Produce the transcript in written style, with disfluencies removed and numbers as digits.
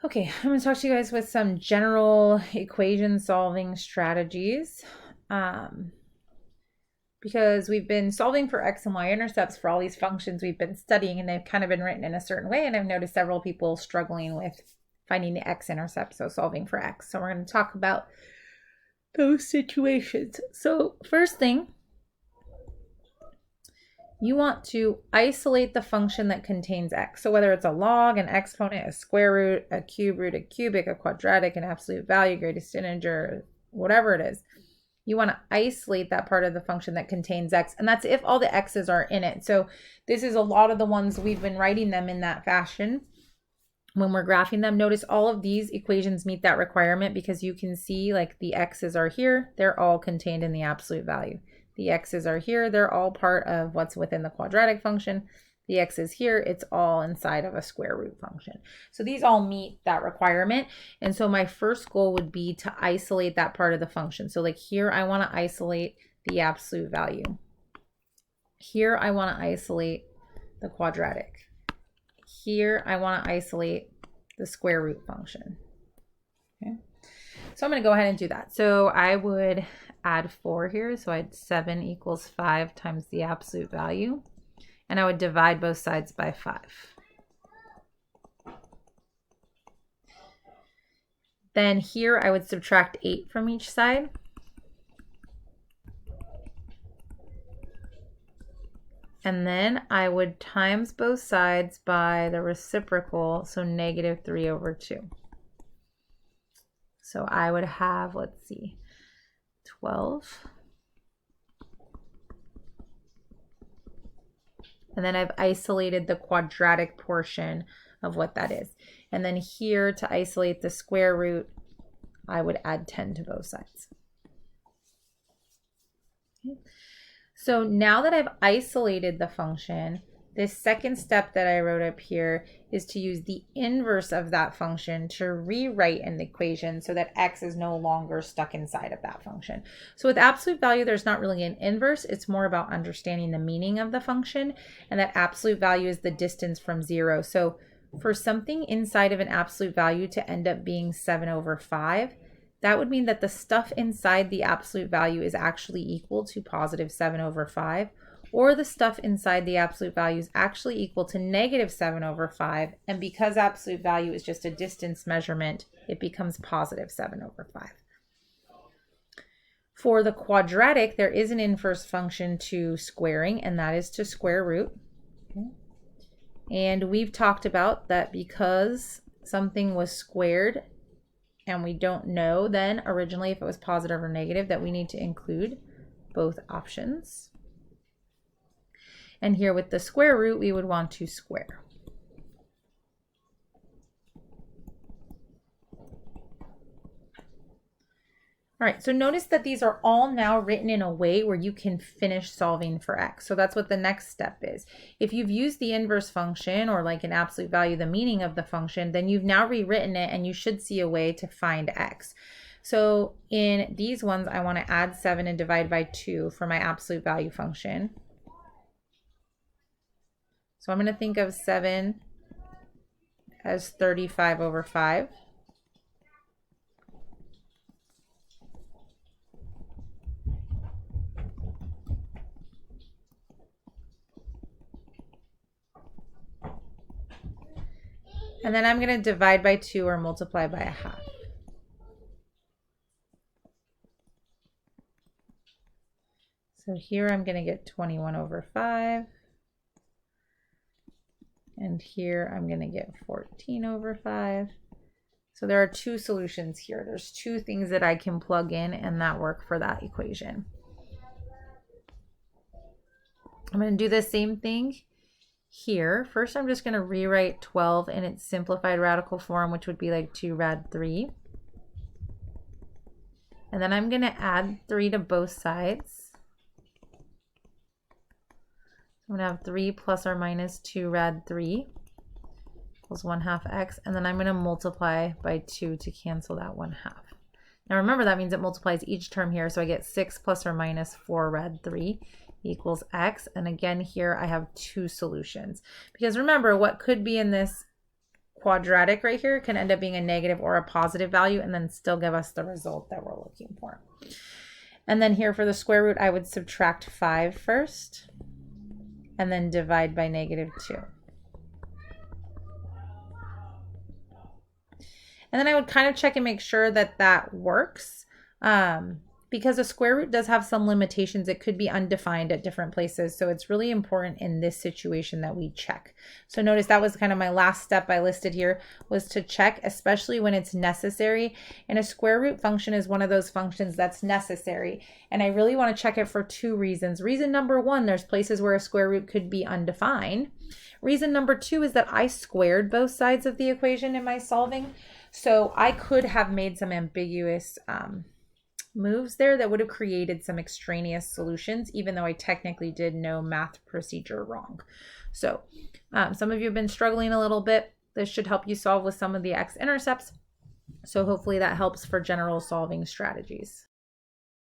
Okay, I'm going to talk to you guys with some general equation solving strategies. Because we've been solving for x and y intercepts for all these functions we've been studying, and they've kind of been written in a certain way. And I've noticed several people struggling with finding the x-intercept, so solving for x. So we're going to talk about those situations. So first thing, you want to isolate the function that contains x. So whether it's a log, an exponent, a square root, a cube root, a cubic, a quadratic, an absolute value, greatest integer, whatever it is, you want to isolate that part of the function that contains x, and that's if all the x's are in it. So this is a lot of the ones we've been writing them in that fashion when we're graphing them. Notice all of these equations meet that requirement because you can see like the x's are here, they're all contained in the absolute value. The x's are here, they're all part of what's within the quadratic function. The x is here, it's all inside of a square root function. So these all meet that requirement. And so my first goal would be to isolate that part of the function. So like here, I want to isolate the absolute value. Here, I want to isolate the quadratic. Here, I want to isolate the square root function. Okay. So I'm going to go ahead and do that. So I would add 4 here. So I'd 7 equals 5 times the absolute value. And I would divide both sides by 5. Then here I would subtract 8 from each side. And then I would times both sides by the reciprocal, so negative 3 over 2. So I would have, let's see, 12. And then I've isolated the quadratic portion of what that is. And then here, to isolate the square root, I would add 10 to both sides. Okay. So now that I've isolated the function, this second step that I wrote up here is to use the inverse of that function to rewrite an equation so that x is no longer stuck inside of that function. So with absolute value, there's not really an inverse. It's more about understanding the meaning of the function, and that absolute value is the distance from 0. So for something inside of an absolute value to end up being 7 over 5, that would mean that the stuff inside the absolute value is actually equal to positive 7 over 5, or the stuff inside the absolute value is actually equal to negative 7 over 5. And because absolute value is just a distance measurement, it becomes positive 7 over 5. For the quadratic, there is an inverse function to squaring, and that is to square root. Okay. And we've talked about that because something was squared, and we don't know then originally if it was positive or negative, that we need to include both options. And here with the square root, we would want to square. All right, so notice that these are all now written in a way where you can finish solving for x. So that's what the next step is. If you've used the inverse function, or like an absolute value, the meaning of the function, then you've now rewritten it and you should see a way to find x. So in these ones, I want to add 7 and divide by 2 for my absolute value function. So I'm going to think of 7 as 35 over 5. And then I'm going to divide by 2 or multiply by a half. So here I'm going to get 21 over 5. And here I'm going to get 14 over 5. So there are 2 solutions here. There's 2 things that I can plug in and that work for that equation. I'm going to do the same thing here. First, I'm just going to rewrite 12 in its simplified radical form, which would be like 2 rad 3. And then I'm going to add 3 to both sides. I'm going to have 3 plus or minus 2 rad 3 equals 1/2 x. And then I'm going to multiply by 2 to cancel that 1/2. Now remember, that means it multiplies each term here. So I get 6 plus or minus 4 rad 3 equals x. And again, here I have 2 solutions. Because remember, what could be in this quadratic right here can end up being a negative or a positive value and then still give us the result that we're looking for. And then here for the square root, I would subtract 5 first and then divide by -2. And then I would kind of check and make sure that that works. Because a square root does have some limitations. It could be undefined at different places. So it's really important in this situation that we check. So notice that was kind of my last step I listed here, was to check, especially when it's necessary. And a square root function is one of those functions that's necessary. And I really want to check it for 2 reasons. Reason number 1, there's places where a square root could be undefined. Reason number 2 is that I squared both sides of the equation in my solving. So I could have made some ambiguous moves there that would have created some extraneous solutions, even though I technically did no math procedure wrong. So some of you have been struggling a little bit. This should help you solve with some of the x-intercepts. So hopefully that helps for general solving strategies.